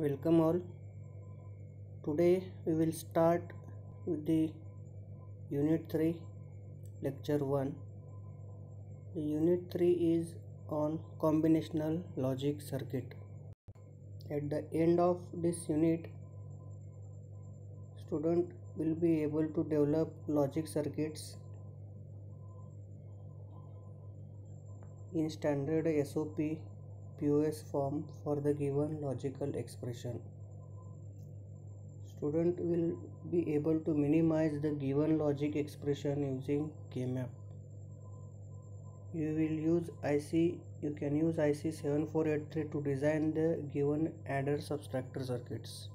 Welcome all. Today we will start with the Unit 3, Lecture 1. The Unit 3 is on combinational logic circuit. At the end of this unit, student will be able to develop logic circuits in standard SOP POS form for the given logical expression. Student will be able to minimize the given logic expression using K-map. You can use IC 7483 to design the given adder subtractor circuits.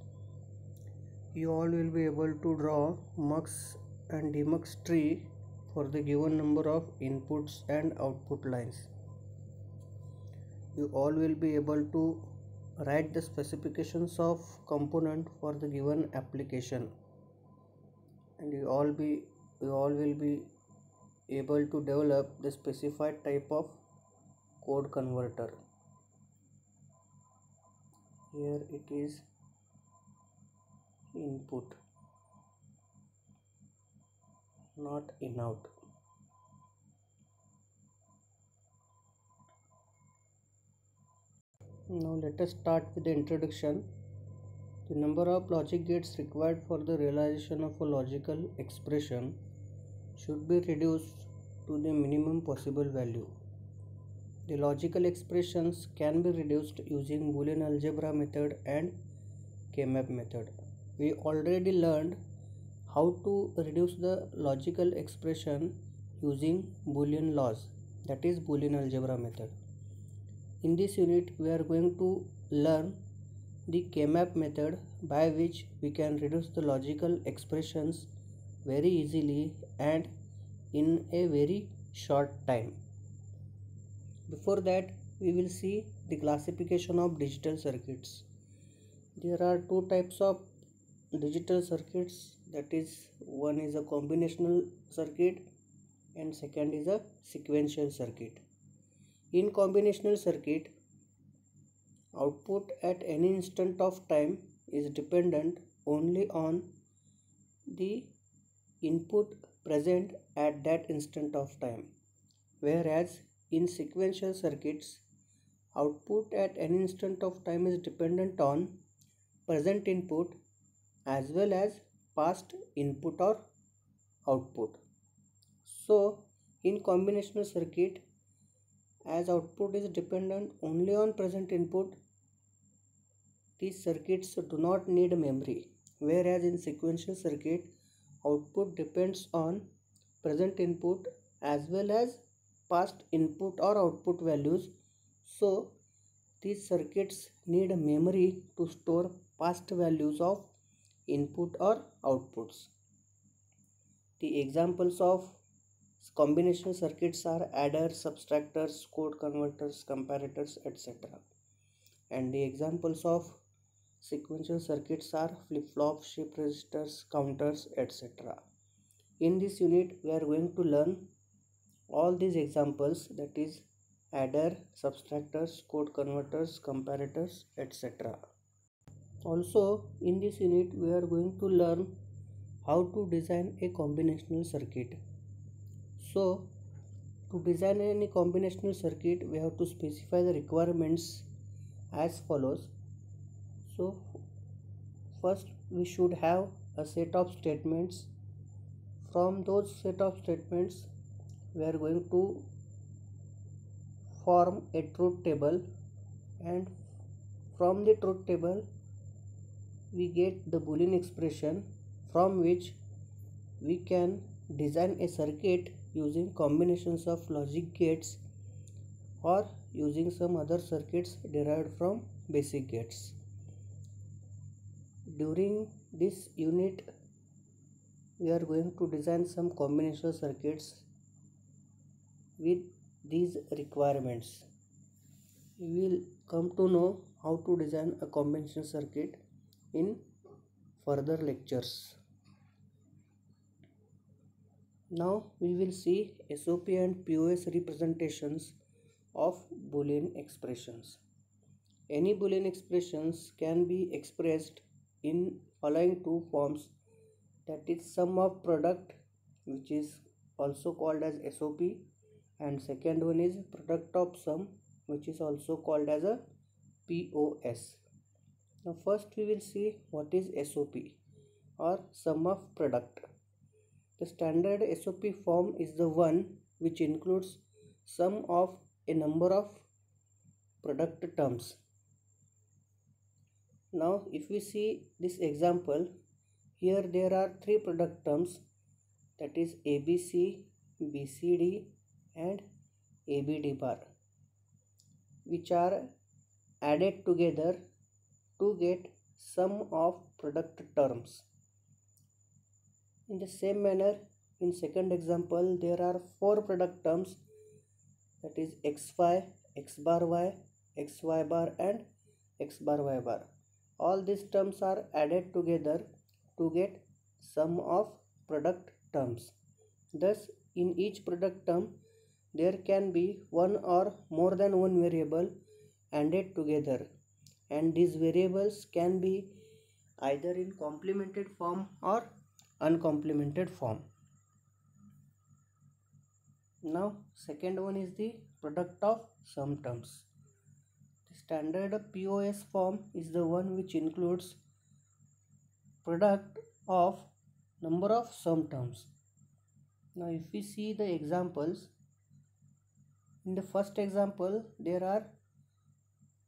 You all will be able to draw mux and demux tree for the given number of inputs and output lines. You all will be able to write the specifications of component for the given application, and you all will be able to develop the specified type of code converter. Here it is input, not in-out. Now let us start with the introduction. The number of logic gates required for the realization of a logical expression should be reduced to the minimum possible value. The logical expressions can be reduced using Boolean algebra method and K-map method. We already learned how to reduce the logical expression using Boolean laws, that is Boolean algebra method. In this unit, we are going to learn the K-map method, by which we can reduce the logical expressions very easily and in a very short time. Before that, we will see the classification of digital circuits. There are two types of digital circuits, that is, one is a combinational circuit and second is a sequential circuit. In combinational circuit, output at any instant of time is dependent only on the input present at that instant of time, whereas in sequential circuits, output at any instant of time is dependent on present input as well as past input or output. So in combinational circuit, as output is dependent only on present input, these circuits do not need memory, whereas in sequential circuit, output depends on present input as well as past input or output values. So these circuits need memory to store past values of input or outputs. The examples of combinational circuits are adders, subtractors, code converters, comparators, etc. And the examples of sequential circuits are flip-flops, shift registers, counters, etc. In this unit, we are going to learn all these examples, that is adder, subtractors, code converters, comparators, etc. Also, in this unit, we are going to learn how to design a combinational circuit. So, to design any combinational circuit, we have to specify the requirements as follows. So, first we should have a set of statements. From those set of statements, we are going to form a truth table, and from the truth table we get the Boolean expression from which we can design a circuit using combinations of logic gates or using some other circuits derived from basic gates. During this unit, we are going to design some combinational circuits with these requirements. We will come to know how to design a combinational circuit in further lectures. Now we will see SOP and POS representations of Boolean expressions. Any Boolean expressions can be expressed in following two forms, that is sum of product, which is also called as SOP, and second one is product of sum, which is also called as a POS. Now first we will see what is SOP or sum of product. The standard SOP form is the one which includes sum of a number of product terms. Now if we see this example, here there are three product terms, that is ABC, BCD and ABD bar, which are added together to get sum of product terms. In the same manner, in second example, there are four product terms, that is XY, X bar Y, XY bar and X bar Y bar. All these terms are added together to get sum of product terms. Thus, in each product term, there can be one or more than one variable added together, and these variables can be either in complemented form or uncomplemented form. Now second one is the product of sum terms. The standard POS form is the one which includes product of number of sum terms. Now if we see the examples, in the first example there are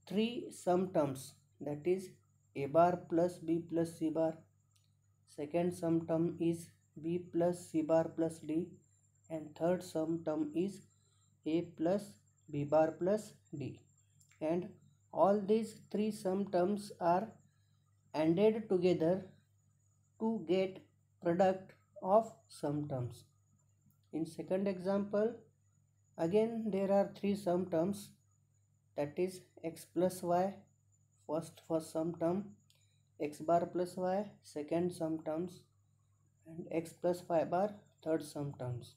three sum terms, that is A bar plus B plus C bar. Second sum term is B plus C bar plus D, and third sum term is A plus B bar plus D. And all these three sum terms are added together to get product of sum terms. In second example, again there are three sum terms, that is X plus Y, first sum term, X bar plus Y, second sum terms, and X plus Y bar, third sum terms.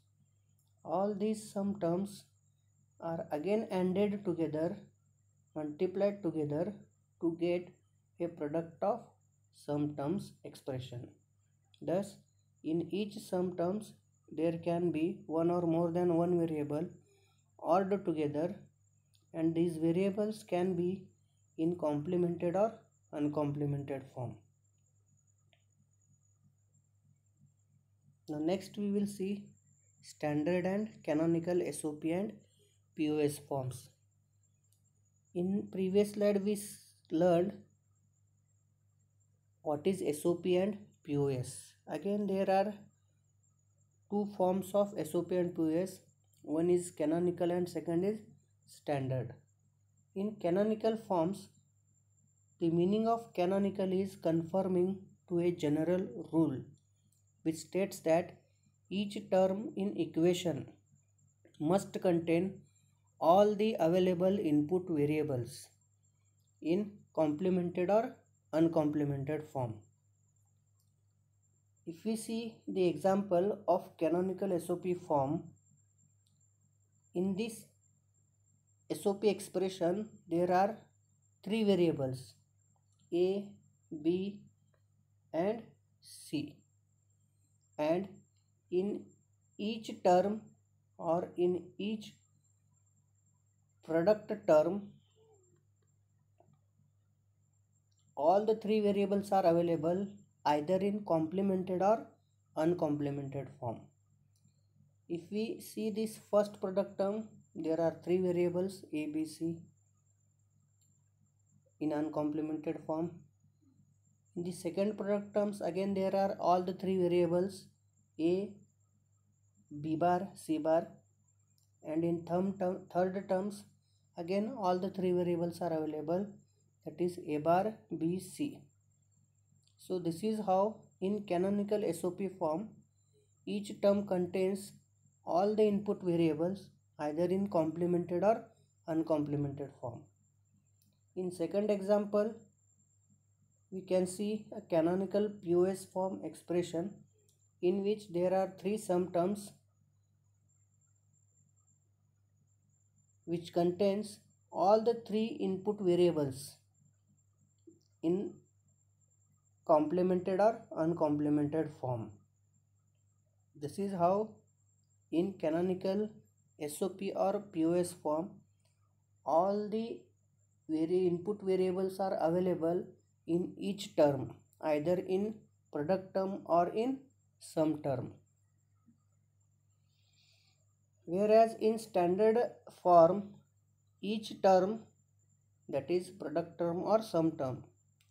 All these sum terms are again added together, multiplied together to get a product of sum terms expression. Thus, in each sum terms there can be one or more than one variable added together, and these variables can be in complemented or uncomplemented form. Now next we will see standard and canonical SOP and POS forms. In previous slide we learned what is SOP and POS. Again there are two forms of SOP and POS. One is canonical and second is standard. In canonical forms, the meaning of canonical is conforming to a general rule which states that each term in equation must contain all the available input variables in complemented or uncomplemented form. If we see the example of canonical SOP form, in this SOP expression there are three variables A, B and C, and in each term or in each product term all the three variables are available either in complemented or uncomplemented form. If we see this first product term, there are three variables A, B, C in uncomplemented form. In the second product terms, again there are all the three variables A, B bar, C bar, and in third terms again all the three variables are available, that is A bar, B, C. So this is how in canonical SOP form each term contains all the input variables either in complemented or uncomplemented form. In second example, we can see a canonical POS form expression in which there are three sum terms which contains all the three input variables in complemented or uncomplemented form. This is how in canonical SOP or POS form all the input variables are available in each term, either in product term or in sum term. Whereas in standard form, each term, that is product term or sum term,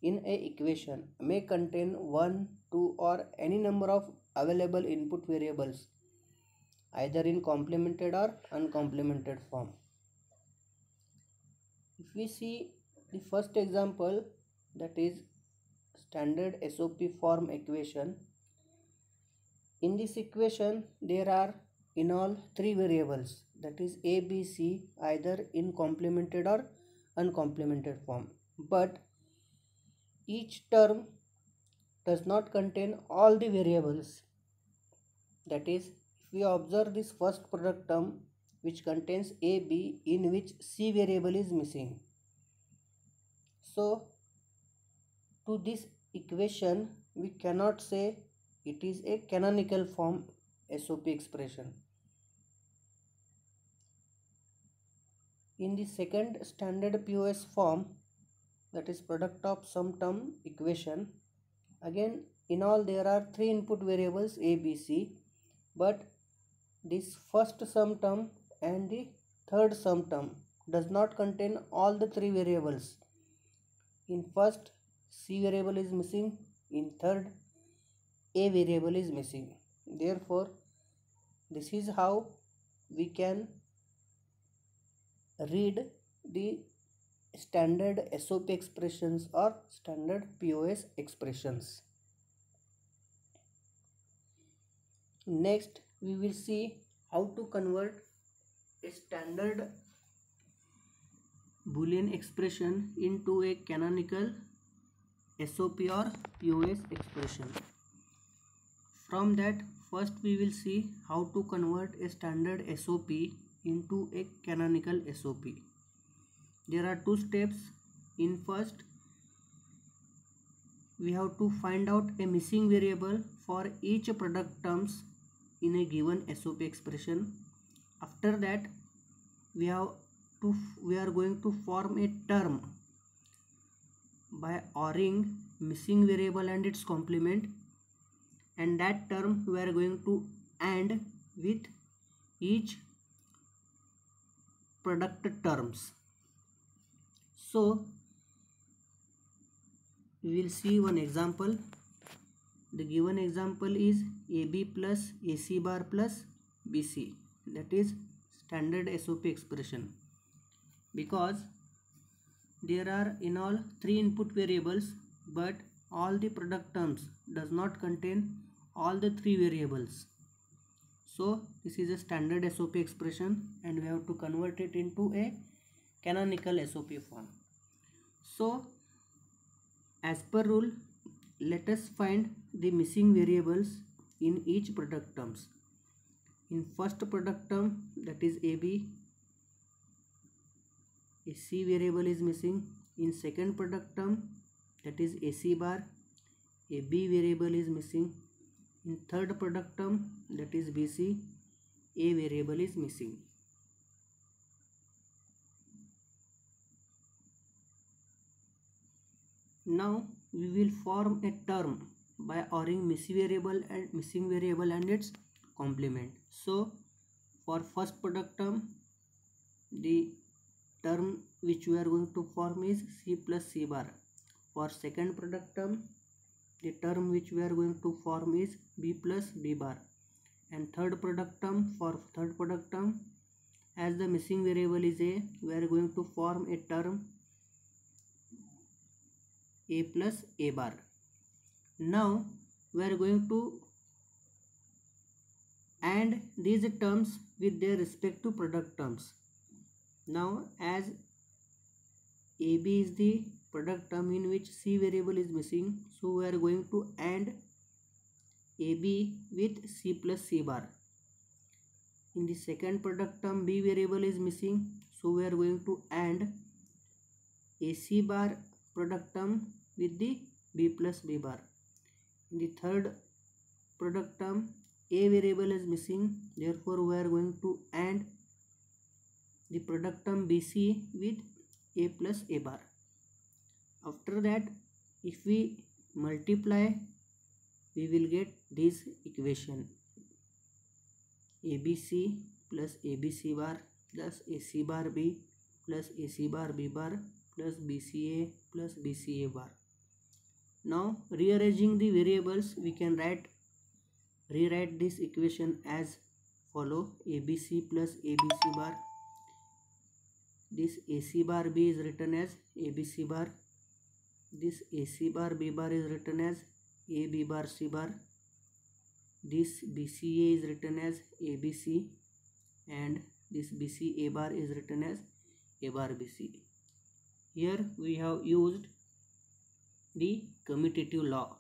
in a equation may contain 1, 2 or any number of available input variables, either in complemented or uncomplemented form. If we see the first example, that is standard SOP form equation, in this equation there are in all three variables, that is A, B, C, either in complemented or uncomplemented form, but each term does not contain all the variables. That is, if we observe this first product term which contains A, B, in which C variable is missing, so to this equation we cannot say it is a canonical form SOP expression. In the second standard POS form, that is product of sum term equation, again in all there are three input variables A, B, C, but this first sum term and the third sum term does not contain all the three variables. In first, C variable is missing, in third, A variable is missing. Therefore, this is how we can read the standard SOP expressions or standard POS expressions. Next, we will see how to convert a standard Boolean expression into a canonical SOP or POS expression. From that, first we will see how to convert a standard SOP into a canonical SOP. There are two steps. In first, we have to find out a missing variable for each product terms in a given SOP expression. After that, we are going to form a term by ORing missing variable and its complement, and that term we are going to AND with each product terms. So we will see one example. The given example is AB plus AC bar plus BC, that is standard SOP expression. Because there are in all three input variables, but all the product terms does not contain all the three variables. So this is a standard SOP expression and we have to convert it into a canonical SOP form. So as per rule, let us find the missing variables in each product terms. In first product term, that is AB, a C variable is missing. In second product term, that is AC bar, a B variable is missing. In third product term, that is BC, A variable is missing. Now we will form a term by ORing missing variable and its complement. So for first product term, the term which we are going to form is C plus C bar. For second product term, the term which we are going to form is B plus B bar. And third product term, for third product term, as the missing variable is A, we are going to form a term A plus A bar. Now we are going to AND these terms with their respective product terms. Now as AB is the product term in which C variable is missing, so we are going to AND AB with C plus C bar. In the second product term, B variable is missing, So we are going to AND AC bar product term with the B plus B bar. In the third product term, A variable is missing, therefore we are going to AND the product term BC with A plus A bar. After that, if we multiply, we will get this equation: ABC plus ABC bar plus AC bar B plus AC bar B bar plus BCA plus BCA bar. Now rearranging the variables, we can rewrite this equation as follow: ABC plus ABC bar. This AC bar B is written as ABC bar. This AC bar B bar is written as AB bar C bar. This BCA is written as ABC, and this BCA bar is written as A bar BC. Here we have used the commutative law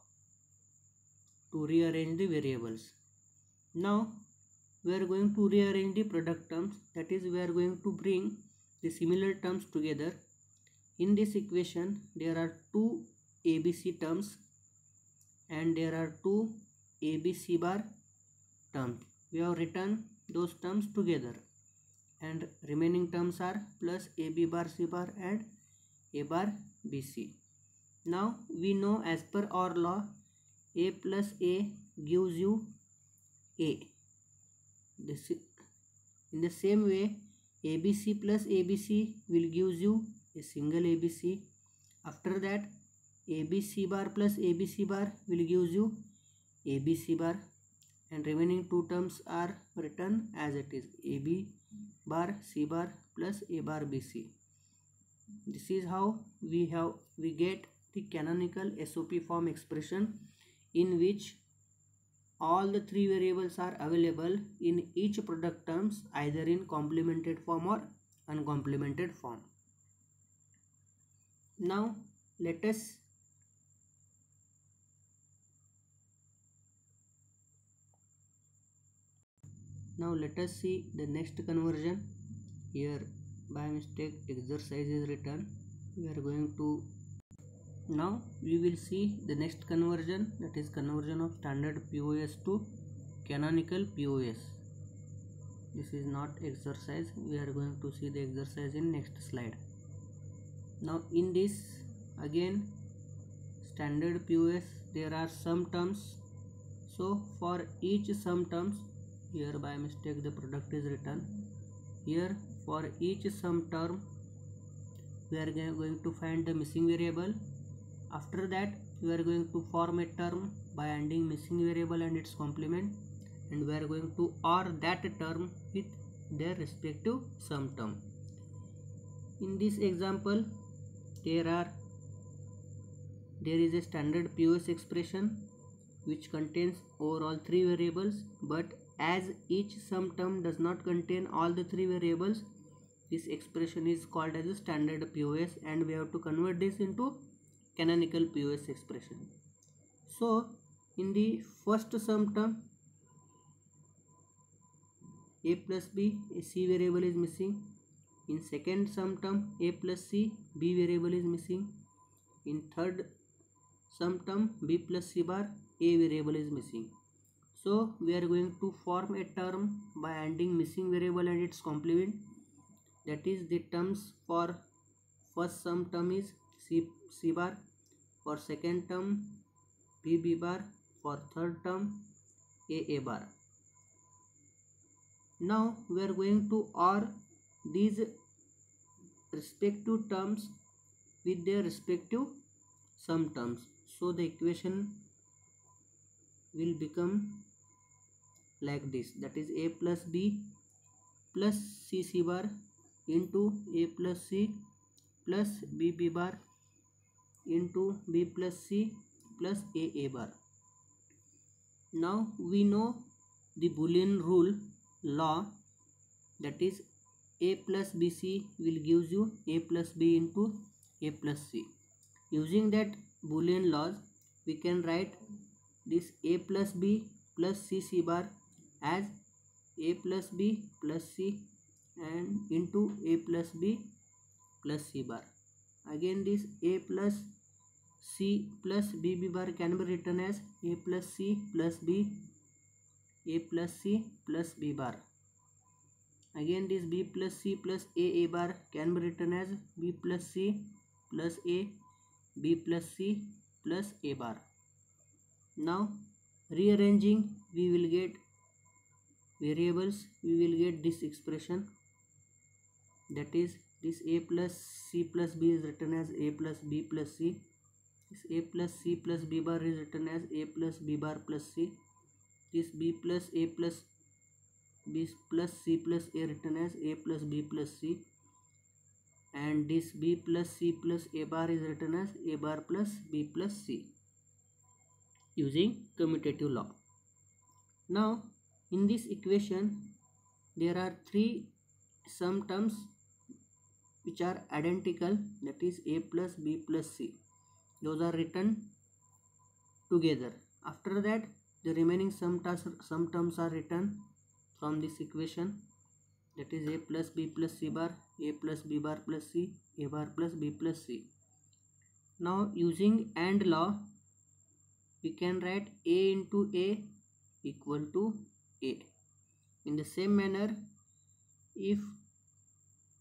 to rearrange the variables. Now we are going to rearrange the product terms, that is, we are going to bring the similar terms together. In this equation there are two ABC terms and there are two ABC bar terms. We have written those terms together, and remaining terms are plus AB bar C bar and A bar BC. Now we know, as per our law, A plus A gives you A. In the same way, ABC plus ABC will give you a single ABC. After that, ABC bar plus ABC bar will give you ABC bar, and remaining two terms are written as it is: AB bar C bar plus A bar BC. This is how we get the canonical SOP form expression, in which all the three variables are available in each product terms, either in complemented form or uncomplemented form. Now let us see the next conversion. Here by mistake exercise is written. We are going to now we will see the next conversion, that is conversion of standard POS to canonical POS. This is not exercise. We are going to see the exercise in next slide. Now in this, again, standard POS, there are some terms. So for each sum terms, here by mistake the product is written. Here for each sum term we are going to find the missing variable. After that, we are going to form a term by ANDing missing variable and its complement, and we are going to OR that term with their respective sum term. In this example, there is a standard POS expression which contains overall three variables, but as each sum term does not contain all the three variables, this expression is called as a standard POS, and we have to convert this into canonical POS expression. So in the first sum term, A plus B, a C variable is missing. In second sum term, A plus C, B variable is missing. In third sum term, B plus C bar, A variable is missing. So we are going to form a term by ANDing missing variable and its complement. That is, the terms for first sum term is C bar, for second term B bar, for third term A bar. Now we are going to OR these respective terms with their respective sum terms. So the equation will become like this, that is A plus B plus C bar into A plus C plus B bar into B plus C plus A bar. Now we know the Boolean rule law, that is A plus BC will give you A plus B into A plus C. Using that Boolean laws, we can write this A plus B plus C bar as A plus B plus C and into a plus b plus c bar. Again this a plus c plus b bar can be written as a plus c plus b, a plus c plus b bar. Again this b plus c plus a bar can be written as b plus c plus a, b plus c plus a bar. Now rearranging, we will get variables, we will get this expression, that is this a plus c plus b is written as a plus b plus c. This a plus c plus b bar is written as a plus b bar plus c. This b plus a plus b plus c plus a written as a plus b plus c, and this b plus c plus a bar is written as a bar plus b plus c using commutative law. Now in this equation there are three sum terms which are identical, that is a plus b plus c. Those are written together. After that the remaining sum terms are written from this equation, that is a plus b plus c bar, a plus b bar plus c, a bar plus b plus c. Now using AND law we can write a into a equal to a. In the same manner, if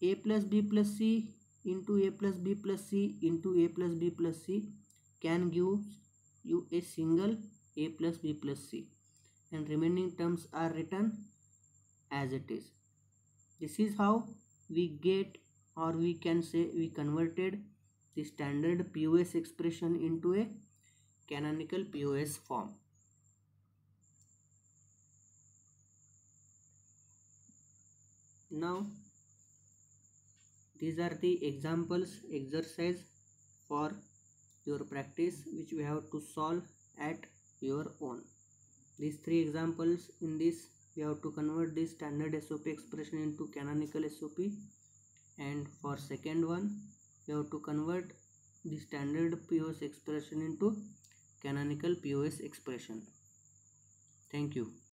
a plus b plus c into a plus b plus c into a plus b plus c can give you a single a plus b plus c, and remaining terms are written as it is. This is how we get, or we can say we converted the standard POS expression into a canonical POS form. Now these are the examples, exercise for your practice, which we have to solve at your own. These three examples, in this we have to convert this standard SOP expression into canonical SOP, and for second one we have to convert the standard POS expression into canonical POS expression. Thank you.